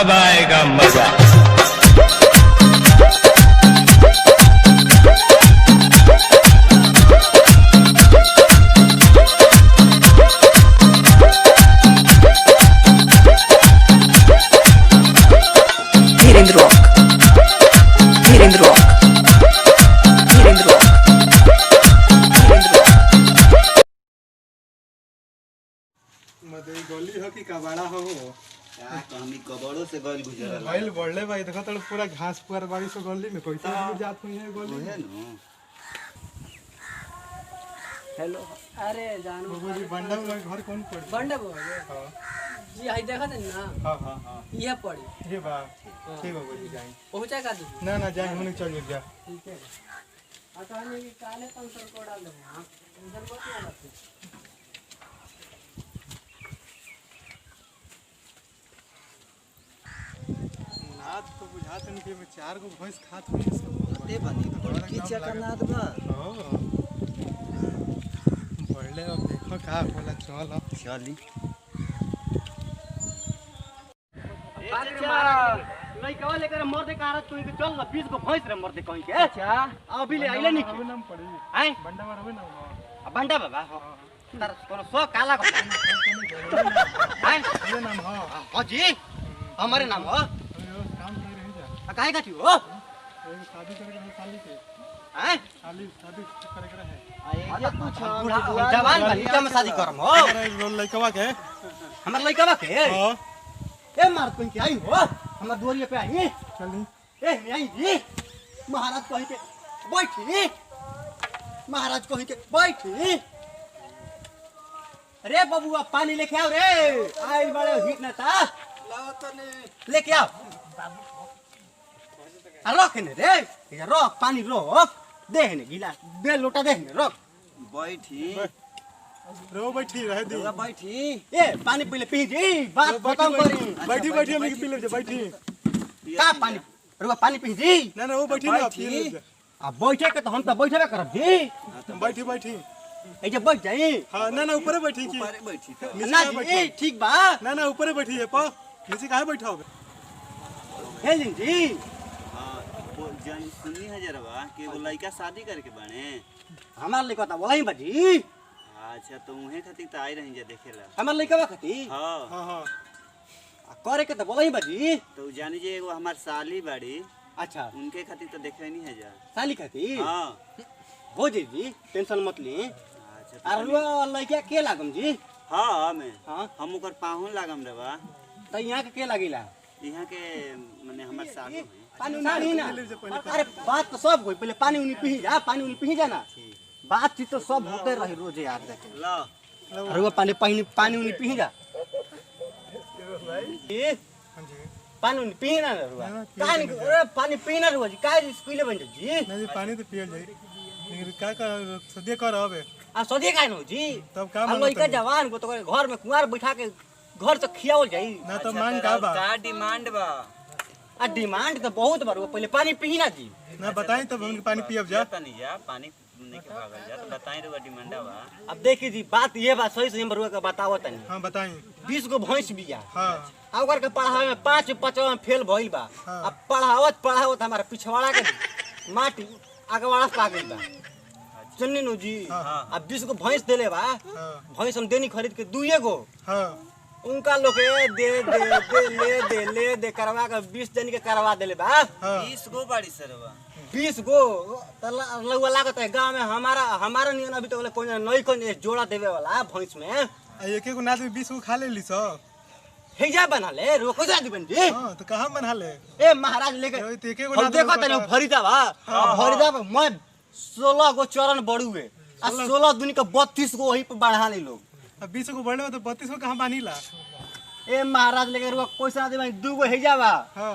अब आएगा मजा। Dhirendra rock, Dhirendra rock, Dhirendra rock, Dhirendra rock. मदई गली हो कि कबाड़ा हो क्या कहमी कबड़ों से गल गुजरल भाई बढ़ले भाई देखो तो पूरा घास पुआर बाड़ी से गली में कोई तो जात हुई है गली है नो हेलो अरे जानू बाबू जी बंडा में घर कौन पड़ बंडा बोल हां जी आई देखा थे ना हां हां हां ये पड़ी ये बा ठीक बाबू जी जाए पहुंचा का दी ना ना जाए होने चल जा ठीक है अकाने की काले पंसर को डाल दो हां टेंशन मत लेना नाद को बुझात नहीं कि मैं 4 गो भैंस खात हुई है सब ते बनी बड़की चका नाद बा हां बढ़ले अब देखो का होला चल अब चली लइका लेकर मर्दे का हाथ कोई के चल ना 20 को भैंस रे मर्दे कहीं के अच्छा अभी ले आइले नहीं अबे नाम पड़ी हैं बंडा मार अबे नाम बंडा बाबा तार कोनो सो काला को हैं ये नाम हां हां जी हमारे नाम हो काम कर रही जा काहे का थी हो शादी करके साली के हैं शादी करे है अरे तू जवान बनी के मैं शादी करम हो अरे लइकवा के हमर लइका के हां ए मार कोई के आई हो हमर दुआरिया पे आई चली ए नहीं आई जी महाराज कहीं के बैठी महाराज कहीं के बैठी अरे बबुआ पानी लेके आओ रे आई बड़े हिट ना था लाओ तने लेके आओ रख ने रे ये रख पानी रख दे ने गिला दे लोटा दे ने रख बैठी रो बैठी रह दी पूरा बैठी ए पानी पीले पी जी बात खत्म करी बैठी बैठी हम पी ले बैठी का पानी रुआ पानी पी जी ना ना वो बैठी ना पी ले अब बैठे के तो हम तो बैठे करब जी बैठी बैठी ए जे बैठ जाई हां ना ना ऊपर बैठी की ऊपर बैठी था नीचे ना काहे जी बैठी? ठीक बा ना ना ऊपर बैठी है पा नीचे काहे बैठा हो हे जी हां वो जन सुनी हजरवा कि वो लड़का शादी करके बने हमार लइका त बोलाई बाजी अच्छा तो उहे खातिर त आई रही जा देखेला हमार लइका खती हां हां हां करे के त बोलाई बाजी तो जानी जे एगो हमार साली बाड़ी अच्छा उनके खातिर तो देखे नहीं है जा साली खती हां हो जी टेंशन मत ली अच्छा अरे रुआ लइका के लागम जी हां मैं हां हम ओकर पाहुन लागम रे बा त यहाँ के लागिला यहाँ के माने हमार साली है पानी नहीं ना अरे बात तो सब होई पहले पानी उनी पी जा पानी उनी पी जा ना बातचीत तो सब होते रही रोज यार देखे लो अरे वो पानी पानी पानी उनी पी जा ए हां जी पानी उनी पी ना रुआ काहे नहीं अरे पानी पी ना रुआ जी काहे स्कूले बन जी ना जी पानी तो पियल जाई लेकिन का सदे कर अबे आ सोधिए काहे नो जी तब का आ मांगत लइका जवान को तो घर में कुंवार बैठा के घर से खियावल जाई ना तो मांग का बा का डिमांड बा आ डिमांड तो बहुत बार पहले पानी पी ना जी ना बताई तब हम पानी पियब जा तनी जा पानी नहीं के भागल जा तो बताई रे डिमांड बा अब देखिए जी बात ये बात सही से बरुआ का बताओ तनी हां बताई 20 गो भैंस बिया हां आ ओकर के पढ़ावे में 5 5 में फेल भइल बा हाँ। अब पढ़ावत हमारा पिछवाड़ा के माटी आगवाड़ा से आ गइल बा चलने नो जी हाँ। अब 20 गो भैंस देले बा हां भैंस हम देनी खरीद के 2 गो हां उनका लोग ले दे करवा के 20 जन के करवा देले बा हां 20 गो बाड़ी सरवा 20 गो लगवा लागत है गांव में हमारा नियन अभी तक कोई नहीं कोई जोड़ा देवे वाला भैंस में एक एक नाद में 20 को खा ले ली सो हेजा बना ले रोको जा दी बन जी हां तो कहां बना ले ए महाराज लेके तो एक एक हम देखो तने फरीदा बा मैं 16 गो चरण बड़ुए आ 16 दुनी का 32 गो वही पे बढ़ा ले लोग अब 20 को बढ़ले तो 32 को कहां बानी ला ए महाराज लेके रुआ पैसा दे 2 गो हेजा बा हां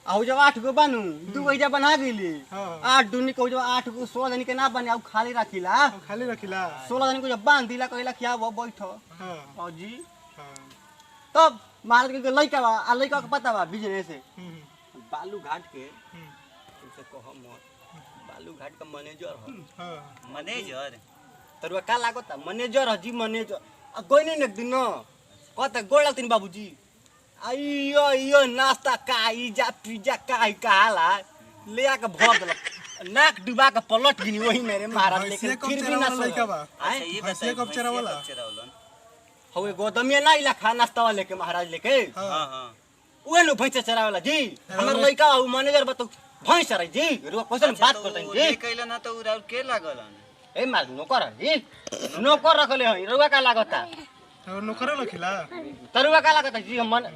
आ जब 8 गो बनू 2 गो हेजा बना गेली हाँ। 8 दुनी को जब 8 गो 16 दिन के ना बने आ खाली रखिला खाली रखिला 16 दिन को जब बांध दिला कहला क्या वो बैठो हां और जी हां तब महाराज के लइका बा आ लइका के पता बा बिजनेस से बालू घाट के उनसे कहो मत बालू घाट का मैनेजर हो हां मैनेजर तरुआ का लागत मैनेजर हो जी मैनेजर आ कोई नहीं एक दिन न कहता गोड़ लगती बाबूजी अइयो इयो नाश्ता का इजा पिज्जा का ही कहाला ले आके भर देलक नाक डुबा के पलट गिनी वही मेरे महाराज लेकिन फिर भी ना लड़का बा अच्छा ये भैंसिया बताइए कब चरावला? हवे गोदमिया ना इला खा नाश्ता लेके महाराज लेके हां हां उहे नु भैंस चरावेला जी हमर लड़का उ मैनेजर बतो भैंस चराई जी रुआ क्वेश्चन बात करते हैं ये जी कहला ना तो उरा के लागल ए मार नौकर है जी नौकर रखले हई रुआ का लागता और नौकरे लखिला तरुआ का लागता जी हम मन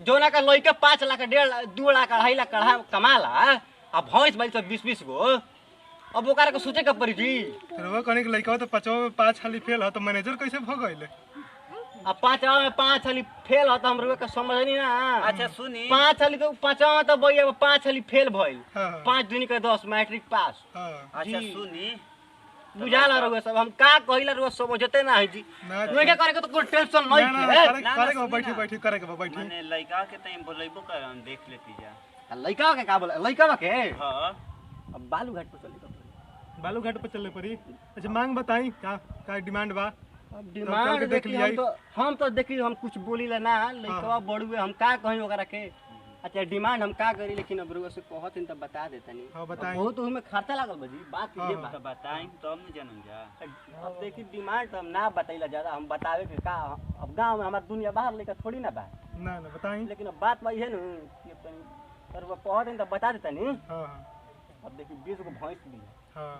जोना का लइका 5 लाख 1.5 2 लाख 2.5 लाख कढ़ा कमाला आ भैंस भाई सब 20 गो अब ओकरा के सोचे के पड़ी जी रवा कने के लड़का तो पांचवा में 5 खाली फेल ह तो मैनेजर कैसे भ गइले? अब 5वां में 5 खाली फेल हो तो हम रुआ के समझ नहीं ना अच्छा सुनी 5 खाली तो 5वां में तो भैया 5 खाली फेल भइल हां 5 दूनी के 10 मैट्रिक पास हां अच्छा जी। सुनी बुझाला रहुआ सब हम का कहिला रहुआ समझते ना है जी ना रुआ के करे के तो कोई टेंशन ना नहीं ना है करे ना, करे के सुनी बैठी ना। बैठी करे के बैठी माने लड़का के तई बोलैबो कर हम देख लेती जा लइका के का बोला लइका के हां अब बालू घाट पर चली बालू घाट पे चलने पड़ी। अच्छा मांग बताई का डिमांड बा? अब चल डिमांड के देख देखी लियाई। हम तो देखी हम कुछ बोली ला ना लइका बड़ुए हम का कहीं ओकरा के अच्छा डिमांड हम का करी लेकिन अब रुआ से कहत त बता देतनी हाँ, बताई। बहुत उसमें खर्चा लागल बजी बात ये हाँ, तो बा बताई तब न जानम जा अब देखी डिमांड तो हम ना बताइला ज्यादा हम बतावे के का अब गांव में हमार दुनिया बाहर लेकर थोड़ी ना बा ना ना बताई। लेकिन अब बात वही है ना कि अब तनी पर वो कहत त बता देतनी हाँ अब देखी 20 गो भैंस भी है हाँ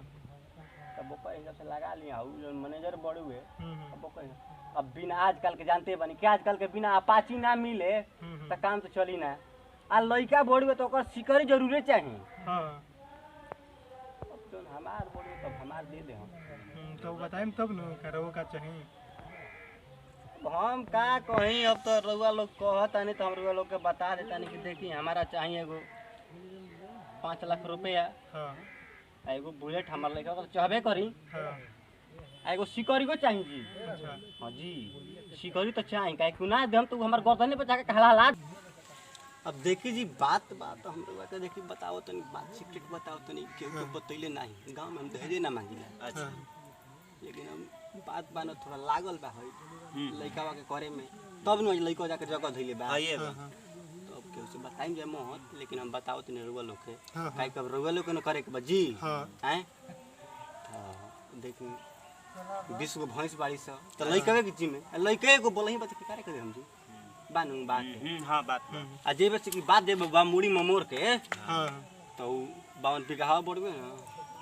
तब वो कहीं से लगा लिया हूँ जो मैनेजर बड़े हुए हम्म, अब वो कहीं अब बिना आजकल के जानते बनी कि आजकल के बिना अपाची ना मिले हम्म, तो काम तो चली ना आ लइका बड़े हुए तो ओकर सिकरी जरूरे चाहिए हाँ अब जो हमार बड़े हुए तब हमार दे दे हम तो बताइम तब न करवो का चाहिए। अब हम का कहीं अब तो रउआ लोग कहता नहीं तो हम रउआ लोग के बता देता नहीं कि देखी हमारा चाहिए एगो 5 लाख रुपया हाँ आ एगो बुलेट हमार लइका तो चाहबे करी हाँ आ एगो सिकरी को चाहिए जी अच्छा हाँ जी सिकरी तो चाहिए काहे कि ना दे हम तो हमार गर्दन पे जाके कहला ला अब देखी जी बात हम लोग के देखी बताओ तनी बात सीक्रेट बताओ तनी केहू को बतैले नहीं गांव में हम दहेजे ना मांगिला अच्छा लेकिन हम बात बानो थोड़ा लागल बा है लइकावा के करे में तब न लइका जाके जगह धइले बा आइए बा तो अब केहू से बताइम जे मोहत लेकिन हम बताओ तनी रुआ लोग के हाँ, काहे कब रुआ लोग के न करे के बा जी हाँ हैं तो देखी 20 गो भैंस बाड़ी स तो लइकावे के जी में लइके को बोलही बता के करे करे हम जी बानू बात हां बात आ जे बस की बात दे बा मुड़ी ममोर के हाँ तो 52 बीघा बढ़वे ना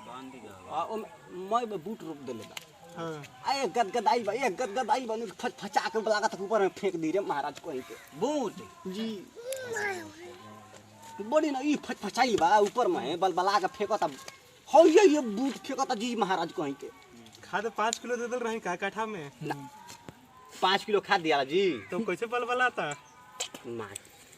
बांध दी गा आ ओ मैं बूट रोप देले बा हाँ आए गदगदाई बा ये गदगदाई बन फचा के लगा तक ऊपर में फेंक दी रे महाराज कहीं के बूट जी बड़ी ना ई फचाई बा ऊपर में बलबला के फेंकता हो ये बूट फेंकता जी महाराज कहीं के खाद 5 किलो दे दल रही का काठा में 5 किलो खाद दिया जी तो कैसे बलबलाता? मार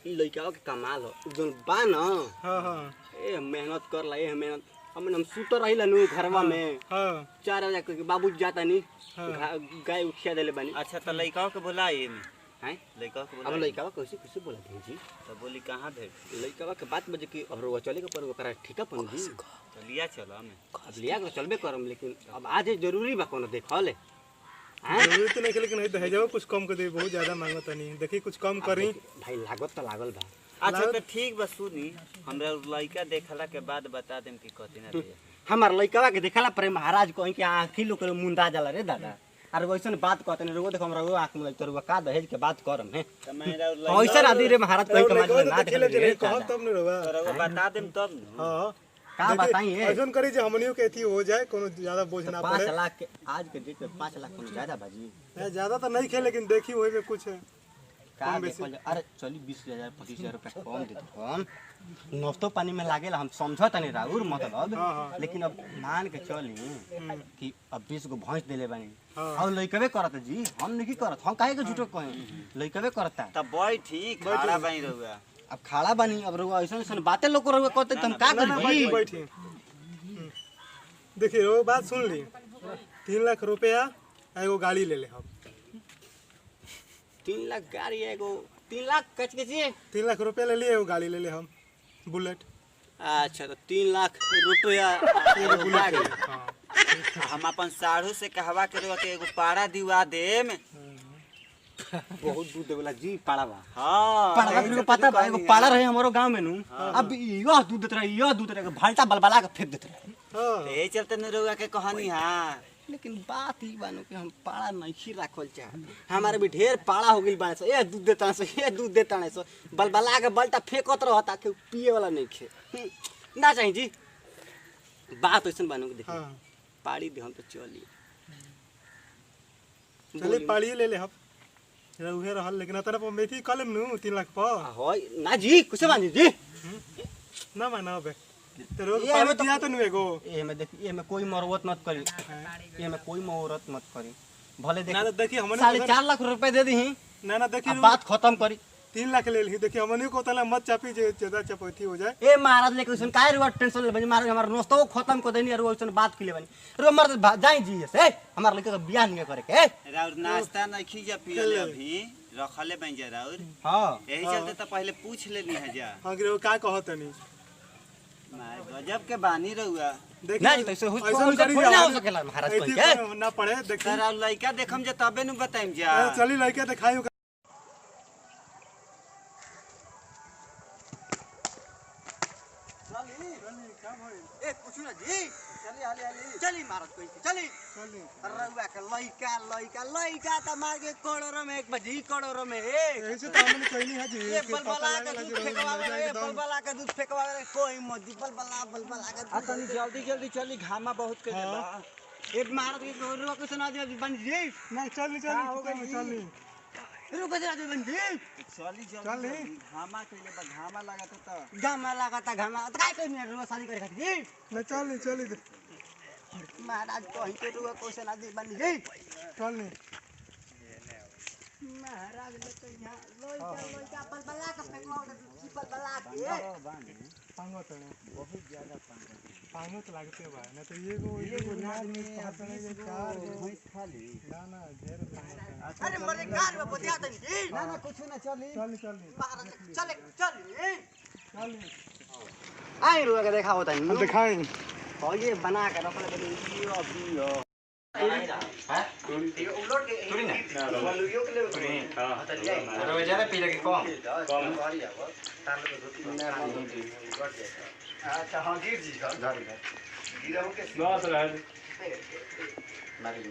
ई लइका के कमाल हो जोन बा ना हाँ हाँ ए मेहनत कर ला ए मेहनत हम सुतर रहिला नु घरवा में हाँ 4 बजे के बाबू जाता नहीं हाँ। गाय उठिया देले बानी अच्छा तो लड़का के बुलाइए में हैं लड़का के अब बुलाइए लइकावा कैसे कैसे बोला थे जी तो बोली कहां भेज लइकावा के बात बजे कि अब रोवा चले के पर ओकरा ठीका पन जी तो लिया चलो में अब लिया के चलबे करम लेकिन अब आज जरूरी बा कोनो देखले हैं जरूरी तो नहीं लेकिन दहेजवा कुछ कम कर दे, बहुत ज्यादा मांगता नहीं। देखी कुछ कम करी। भाई लागत तो लागल बा अच्छा तो ठीक बा सुनी हमरा लड़का देखला के बाद बता देम कि कथि ना दिया हमार लइकावा के देखला पर महाराज कहीं के आंखी लोग के मुंडा जाला रे दादा अरे वैसन बात कहते नहीं रोगो देखो हमरा वो आंख में लगत रुआ का दहेज के बात करम है तो मेरा ऐसा आदि रे महाराज कहीं के माजले ना खेले देखले कहो तब नहीं रवा। लड़का बता देम तब न हां का बताइए ऐसन करी जे हमनियो के एथी हो जाए, कोनो ज्यादा बोझ ना 5 पड़े। लाख के आज के डेट में 5 लाख कोनो ज्यादा बाजी ज्यादा तो नहीं खे लेकिन देखी वही में कुछ है। का कम बेसी। देखल जा- अरे चली 20,000 25,000 रुपया कम दे दो हम नाश्तो पानी में लागेला हम समझत नहीं राउर मतलब हाँ, हाँ। लेकिन अब मान के चली कि अब 20 गो भैंस देले बानी हाँ। और लइकबे करत जी हम नहीं करत हम काहे के झूठो कहे लइकबे करता तब बैठी खड़ा बाई रहुआ अब खड़ा बानी अब रहुआ ऐसा ऐसा बातें लोग रहुआ कहते तुम का ना, ना, करी बैठी बैठी। देखिए वो बात सुन ली, 3 लाख रुपया एगो गाड़ी ले ले हम। 3 लाख गाड़ी एगो 3 लाख कच के जी 3 लाख रुपया ले लिए, एगो गाड़ी ले ले हम बुलेट। अच्छा तो 3 लाख रुपया एगो गाड़ी हाँ हम अपन साढ़ू से कहवा के रहुआ के एगो पाड़ा दिवा देम बहुत दूध देवेला जी पाड़ा बा हां पाड़ा का पता बा एगो पाड़ा रहे हमारो गांव में नु अब यो दूध देत रहे यो दूध रहे भालटा बलबला के फेंक देत रहे हां यही चलते न रउआ के कहानी हां लेकिन बात ई बानो कि हम पाड़ा नहीं राखल चाह हमारे भी ढेर पाड़ा हो गइल बाने से ए दूध देता से ए दूध देता ने से बलबला के बलटा फेंकत रहता के पिए वाला नहीं खे ना चाहिए जी बात ऐसन बानो के देखी हां पाड़ी दे हम तो चली चले पाड़ी ले ले हम रउहे रहल लेकिन अतरा पर मेथी कलम नु 3 लाख पर होय ना जी कुछ बानी जी ना माना बे तेरे ये पाड़ी हमें तो- दिया तो नु एगो ए में देखी ए में कोई मरवत मत करी ए में कोई मौरत मत करी भले ना देखी देखी हमने 4.5 लाख रुपए दे दी ना देखी अब बात खत्म करी 3 लाख ले ली देखी हमने को तला मत चापी जे ज्यादा चपौती हो जाए ए महाराज लेके उसन काय रुआ टेंशन ले बनी महाराज हमार नोस्तो खत्म कर देनी और उसन बात के ले बनी रो मर जाई जी से हमार लेके तो बियाह नहीं करे के राउर नाश्ता नहीं खीजा पियले अभी रखले बन जा राउर हां यही चलते तो पहले पूछ लेनी है जा हां गिरो का कहत नहीं माय गजब के बानी रहुआ देखी नहीं तो ऐसे हो ऐसन करी थोड़ी ना हो जा। सकेला महाराज ऐथी कोई के कोनो ना पड़े देखी तारा लइका देखम जे तबे नु बताइम जा चली लड़के दिखाई ए कुछ ना जी चली हाली हाली चली महाराज कोई चली रउआ के लइका लइका लइका त मार के करोड़ों में एक बजी करोड़ों में ऐसे तो हमने कहनी है जी ये बलबला का दूध फेंकवावे रे बलबला का दूध फेंकवावे रे कोई मत दी बलबला का दूध तनी जल्दी जल्दी चली घामा बहुत के हाँ। बा एक महाराज के रुआ के सुना दे बन जी नहीं चली चली रुको जरा दे बन जी चली चली। जल्दी घामा कइले बा घामा लागत त घामा लगाता घामा त काय कोई रुआ शादी करे खातिर नहीं चली महाराज कहीं के रुआ को सुना दे बन जी चली महाराज लेके यहाँ लइका बलबला का फेंकवावे बलबला के पांगो तो बहुत ज्यादा पांगो तो लागते बा ना तो एगो नाद में कहत नहीं जे चार भैंस खाली ना ढेर पांगो अरे मरे कार में बतिया तनी जी ना कुछ ना चली चली महाराज चले चली आई रुआ के देखा होता है दिखाई और ये बना के रख ले ये अभी हो हां उलट के थोड़ी ना लुइयो के ले हां अरे ज्यादा पी लगे कम भारी आवा अच्छा हां गिर जी धर गिरा हो के बस रह मारी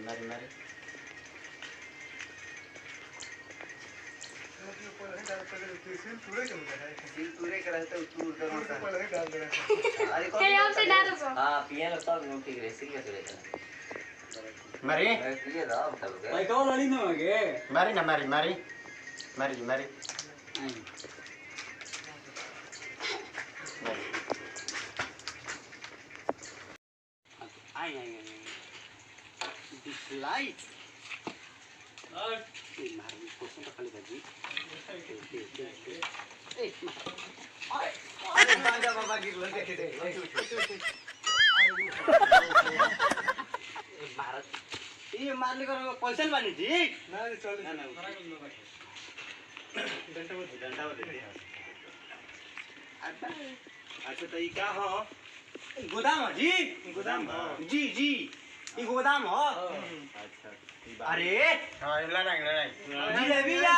पूरे के रहते तू क्या यहाँ से डालो सो हाँ पिए लगता है वो ठीक रहे सीरियस रहता मारी है पिए रहा हूँ तब भाई कौन लड़ी में मगे मारी ना मारी आई दिस लाइट और मारी क्वेश्चन तो खाली बाजी ए अरे मांगा बाबा गिर लगे थे भारत ये मारने को पैसा बानी जी ना चली ना डंडा दे दे अच्छा तो ई का हो गोदाम है जी गोदाम बा जी ये गोदाम हो अच्छा ई बात अरे हां लड़ाई जिलेबिया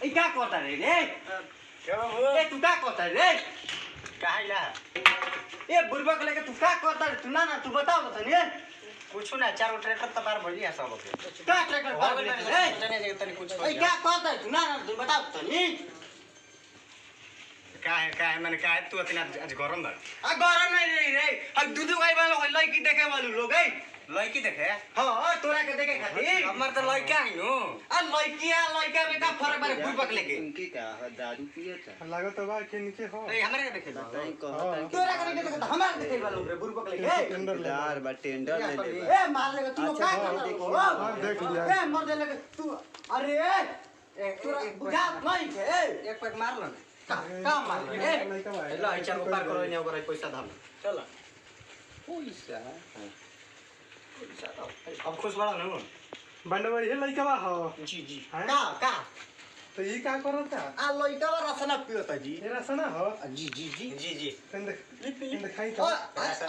ये क्या करता रे ए तू क्या करता रे काहेला ए बुरबा को लेके तू क्या करता रे तू ना तू बताओ तो नहीं कुछ ना चार ट्रैक्टर तो बार भइली है सब के क्या ट्रैक्टर पार कर ले तने जे तने कुछ ए क्या करता है तू ना तू बताओ तो नहीं काहे माने काहे तू अतना आज गरम बा आ गरम नहीं रही रे हम दूध गाय वाला होई लड़की देखे वाला लोग है लड़की देखे हां तोरा के देखे खातिर हमर तो लड़का है नो आ लड़का में का फर्क बारे बुरबा के लेके उनकी का दारू पिए था लागत बा के नीचे हो ए हमरे के देखे नहीं कहता तोरा के देखे तो हमारे देखे वाला रे बुरबा के लेके टेंडर ले दार बा टेंडर ले ले ए मार लेगा तू अच्छा, क्या हाँ, कर देखिए, रहा हाँ, देख लिया। ए मर दे लेगा तू अरे तोरा बुझा नहीं के एक पैक मार लो का मार ले लड़का बा ला इचार ऊपर करो ने ओकरा पैसा धाम चल पैसा अब खुश बड़ा न बंडवा ये लड़का बा हो जी हैं? का तो ये का करता आ लइका बा रसना पियोता जी ये रसना हो जी जी जी जी जी तन खाई ओ,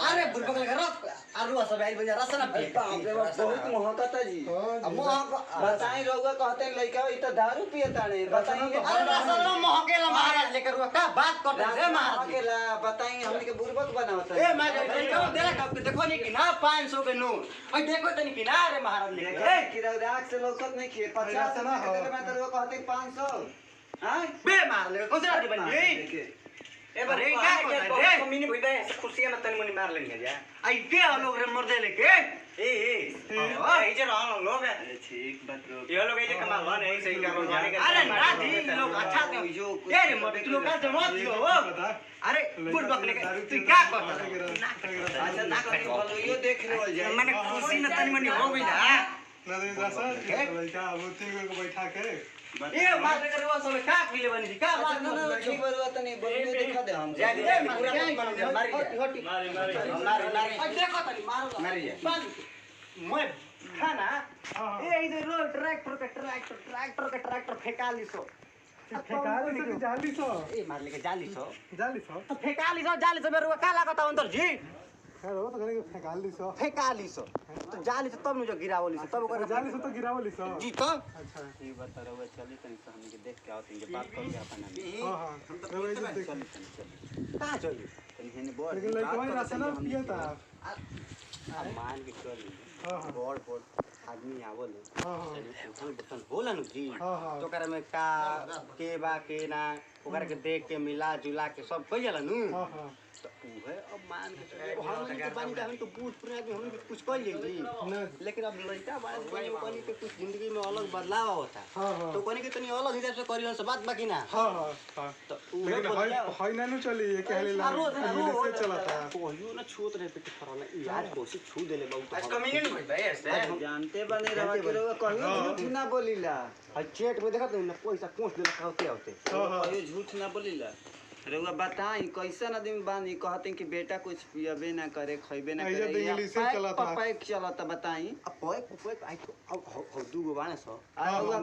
अरे बुरबक लगा रस आलू सब आइल बजा रसना पिए बहुत महकता जी बताई रहुआ कहते हैं लड़का ई तो दारू पियता रे बताई अरे रसना महकेला महाराज लेकर रुआ का बात करते रे महाराज अकेला बताई हमने के बुर्बक बनावता ए मैं लइका देला कब देखो नहीं कि ना 500 के नोट ओए देखो तनी कि ना रे महाराज लेके ए किरा राख से लौकत नहीं किए 50 ना हो। में तो कहते 500 हां बे मार ले कौन सा बन गई ए बार का करता रे कमीनी भइबे कुर्सी में तनी मनी मार लेंगे जा आई के लोग रे मर दे लेके ए जे रहन लोग अरे ठीक बात रो ये लोग ये कमाल बन है सही कर जाने का अरे ना जी लोग अच्छा थे जो ए रे मर तू लोग का मत दियो अरे बुरबक लेके तू क्या करता अच्छा ना बोलो यो देख लो जाए मैंने खुशी न तनी मनी हो गई ना ना तो रसा लड़का वो तीन को बैठा के ए मार दे करवा सब का पीले बनी जी का बात ना ठीक बरुआ तनी बोलो दिखा दे हम जा दे पूरा बन जा मारी हटी मारी देखो तनी मारो मारी मैं खाना ए इधर रो ट्रैक्टर फेंका ली सो फेंका ले तो जाली सो ए मार लेके जाली सो तो फेंका ली सो मेरे का लागत अंदर जी हेलो तो करे फेंका ली सो फेंका ली सो तो जाली से तब न जो गिरावली से तब ओकर जाली सो तो गिरावली सो जी तो अच्छा ठीक बता रहुआ चली तनी से हमके देख के आवत इनके बात कर के अपन हां हां तो वही देख कहां चली तनी हेने बोल लेकिन लड़का भाई रसना पियता मान के चली हां हां बोल आदमी आवल हां हां बोला नु जी हां हां तो करे में का के बा के ना ओकरा के देख के मिला जुला के सब कह जाला नु हां हां तो उहे अब मान के चलो हम तो बानी हम तो बूढ़ पुराने आदमी हम कुछ कर लेंगे ना लेकिन अब लड़का बात कोनी के कुछ जिंदगी में अलग बदलाव होता हां हां तो कोनी के तनी अलग हिसाब से करियो से बात बाकी ना हां हां तो उहे लेकिन बदलाव हाई ना चली ये कहले से चलाता कोहियो ना छूत रहे पेट फराला यार कोशिश छू देले बहुत आज कमीने नहीं भइल भाई ऐसे जानते बने रहा के रहुआ कहियो झूठ ना बोलीला आ चेट में देखत ना पैसा कोस देले खाते होते हां हां कहियो झूठ ना बोलीला रहुआ बताई कैसन आदमी बानी कहते कि बेटा कुछ पियबे ना करे खइबे ना ऐजा करे तो इंग्लिश से चलता। पैक चलता बताई अब पोए आई अब दू गो बाने सो रहुआ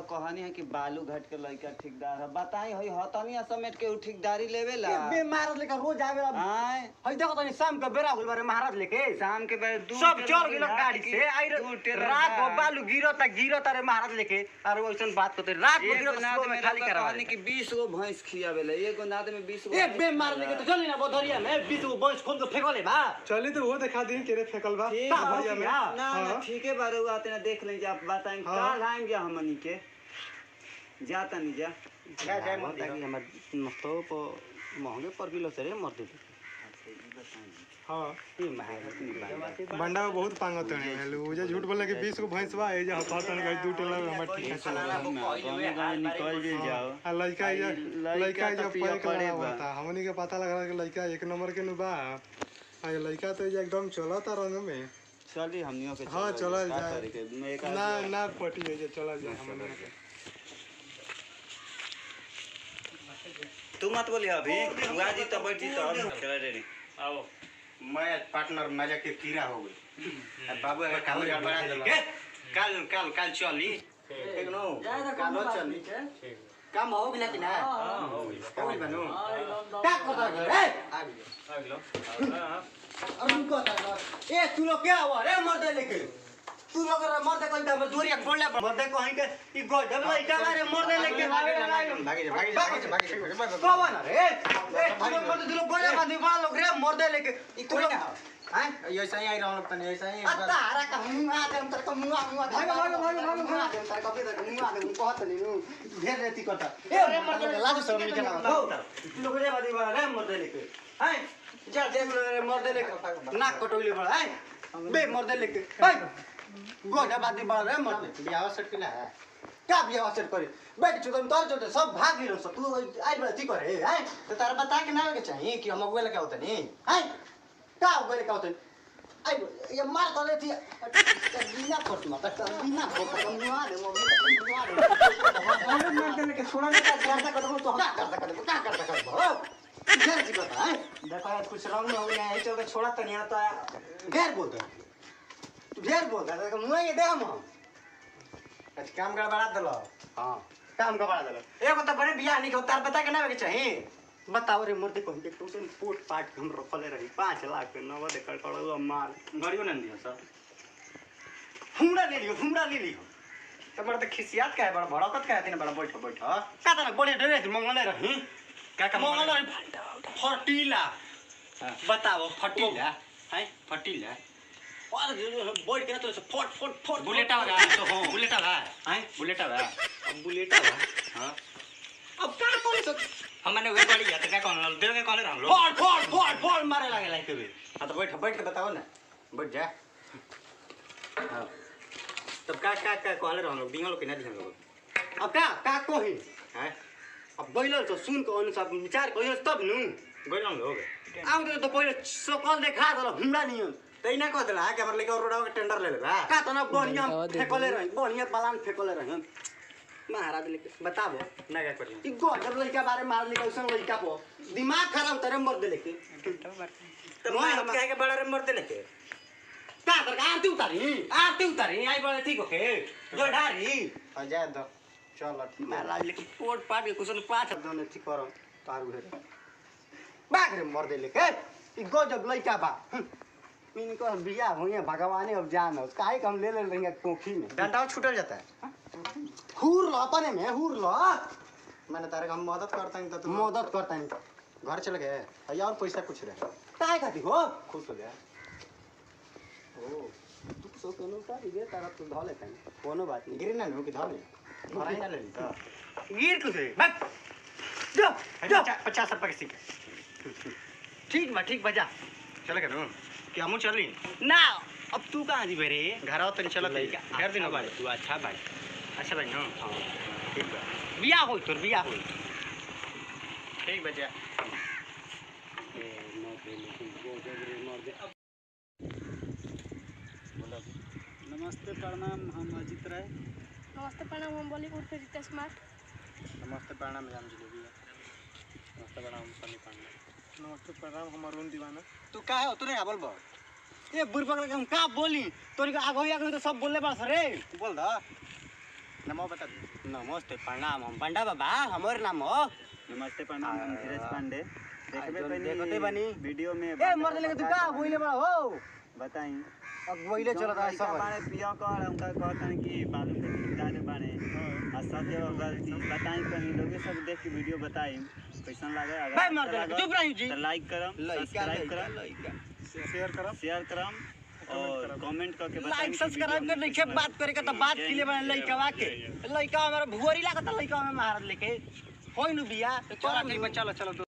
कहानी है कि बालू घाट के लड़का ठेकेदार है बताई हई हतनी समेट के उ ठेकेदारी लेवेला बे महाराज लेके रोज आवेला आय हई देखो तनी शाम के बेरा होल बारे महाराज लेके शाम के बेर सब चल गेल गाड़ी से आई रात को बालू गिरता रे महाराज लेके और वैसन बात करते रात को गिरता सुबह में खाली करवा कहानी कि 20 गो भैंस खियावेला एगो नाद में 20 गो ए बे मार लेके तो चली ना बोधरिया में 20 गो बंस खोल के फेंकले बा चली तो वो दिखा दी केरे फेकल बा ठीक का भैया में भैया? ना ना हाँ। ठीक है बारू आते ना देख लेंगे आप बताएं हाँ। कल आएंगे हमनी के जाता नहीं जा जय माता की हमर नस्तो को महंगे पर किलो से रे मर दे हां ये महाराज बंडा में बहुत पांगत है उजे झूठ बोले कि 20 को भैंस बा ए जे हतातन गई दू टेला हमर ठीक है चला निकल जे जाओ आ लड़का ये लड़का तो जब पिया पैक पड़े लगा बा। होता हमनी के पता लगा कि लड़का एक नंबर के नु बा आ ये लड़का तो ये एकदम चलता रंग में चलिए हमनियों के हाँ, चलल का जाए। करे के? मैं एक ना आदमी- ना पटी है जे चला जाए हमनी के तू मत बोलिए अभी हुआ जी तो बैठ जी तो चला रे आओ मैं पार्टनर मजा के कीड़ा हो गई अब बाबू अगर काम गड़बड़ा देल के काल चली ठीक नो काल चली काम हो गइला कि ना हां हो गइल बनो का करता रे आ गेलो अरे उनको ए तू लोग क्या हुआ रे मर्दे लेके तू लोग मर्दे कोई तो दूरिया बोलले मर्दे को हई के ई गो डबला इटा रे मर्दे लेके भागी कौन रे ए तू लोग मर्दे लोग गोले बांधी बा लोग रे मर्दे लेके ई तू लोग हैं ऐसा ही आई रहल तने ऐसा ही तारा का मुंह आ दम तक मुंह भाग तार कपे तक मुंह आ दम कहत नहीं नु ढेर रेती करता ए रे मर्दे लाज शर्म नहीं चला तू लोग रे बांधी बा रे मर्दे लेके हैं जा देख रे मर्दे लेके नाक कटोइले बा हैं बे मर्दे लेके हैं गोड़ा बांधी बा रे मर्दे बियाह सेट केला है क्या बियाह सेट करे बैठ चुदम तोर चोटे सब भाग गेलो सब तू आई बड़ा ठीक करे हैं तो तार बता के ना के चाहिए कि हम अगुए लगा होता नहीं हैं का अगुए लगा होता आई ये मार तो लेती बिना फोट मत बिना फोट मुआ दे हम मार देने के छोड़ा ना करता कर तो क्या करता घेर जी करता है देखो यार कुछ रंग हो गया है तो छोड़ा तो नहीं आता घेर बोल दे तू घेर बोल दे मुआ ये दे हम आज काम गड़बड़ा दलो हां काम का बड़ा दल एगो तो बड़े बियाह नहीं होता बता के ना के चाहिए बताओ रे मर्दे कहीं के तुम पोट पाट के हम रखले रही 5 लाख के नगद एकड़ कड़वा माल गाड़ियों न दियो सब हमरा ले लियो तो बड़ा तो खिसियात का है बड़ा भड़कत का है बड़ा बैठो बैठो का तना बड़े ड्रेस मंगले रही क्या का मंगले रही फटीला बताओ फटीला है फटीला और बैठ के ना तो फट बुलेटा वाला तो हो बुलेटा वाला हैं बुलेटा वाला अब बुलेट है हां अब का कौन सा हमने वे गाड़ी है तो क्या कौन दे के कौन हम लोग फट मारे लगे लाइक कभी हां तो बैठ के बताओ ना बैठ जा हां तब का कहले हम लोग दियो लोग के ना दियो लोग अब का कोही हैं अब बैल तो सुन के अनुसार विचार कहियो तब नु गइल हम लोग आउ तो पहिले सकल देखा दल हमरा नियन तै ना कह देला के हमर लेके रोड के टेंडर ले लेबा का तना बढ़िया फेकले रही बढ़िया बलान फेकले रही महाराज लेके बताबो ना क्या करियो ई गजब लइका बारे मार ली कैसन लइका पो दिमाग खराब तेरे मर दे लेके तो मैं हम कहे के बड़ा रे मर दे लेके का तर आरती उतारी आई बड़े ठीक ओके जो ढारी आ जा दो चल ठीक महाराज लेके पोट पाट के कुछ पाठ दोने ठीक करो तार उहे बाग रे मर दे लेके ई गजब लइका बा इनको बिया होइए भगवाने अब जान हो काहे हम ले रहेंगे कोखी में डंडा छूटल जाता है हुर लो अपने में हुर लो मैंने तारे हम मदद करता नहीं तो तुम मदद करता नहीं घर चल गए या और पैसा कुछ रहे काहे खाती हो खुश हो गया ओ तू सो केनो का रे तारा तू ध लेता है कोनो बात नहीं गिरी ना नु कि धले घर ही ना ले ली तो गिर कुछ बस दो 50 रुपए के सिक्के ठीक बजा चल गए कि हमू चली ना अब तू कहां जी बेरे घर आओ तो चल लइका घर दिन बारे तू अच्छा भाई अच्छा भाई हां ठीक बा बिया होई तोर बिया होई ठीक बजा ए मर दे लेकिन गजब रे मर दे नमस्ते प्रणाम हम अजित राय नमस्ते प्रणाम हम बॉलीवुड के रितेश कुमार नमस्ते प्रणाम राम जिलेबी नमस्ते प्रणाम सनी पांडे नमस्ते प्रणाम हम अरुण दीवाना तू का है तू नहीं बोल बा ए बुरबक लगे हम का बोली तोरी का आगो आगो तो सब बोलले बस रे बोल दा नमो बता दे नमस्ते प्रणाम हम पंडा बाबा हमर नाम हो नमस्ते प्रणाम हम धीरज पांडे देखते बनी वीडियो में ए मर लेके तू का बोले बड़ा हो बताई अब बोले चल रहा है सब बारे पिया कर हमका कहतन कि बालू के ठेकेदार बारे आ सब जगह गलती बताई कहीं लोग सब देख के वीडियो बताई कैसन लागे भाई मर दे चुप रही जी तो लाइक करम सब्सक्राइब करम शेयर करम और कमेंट करके बताई लाइक सब्सक्राइब कर लिखे बात करे का तो बात के लिए बने लइका के लइका हमारा भुवरी लागत लइका में महाराज लेके होई नु बिया चलो ठीक है चलो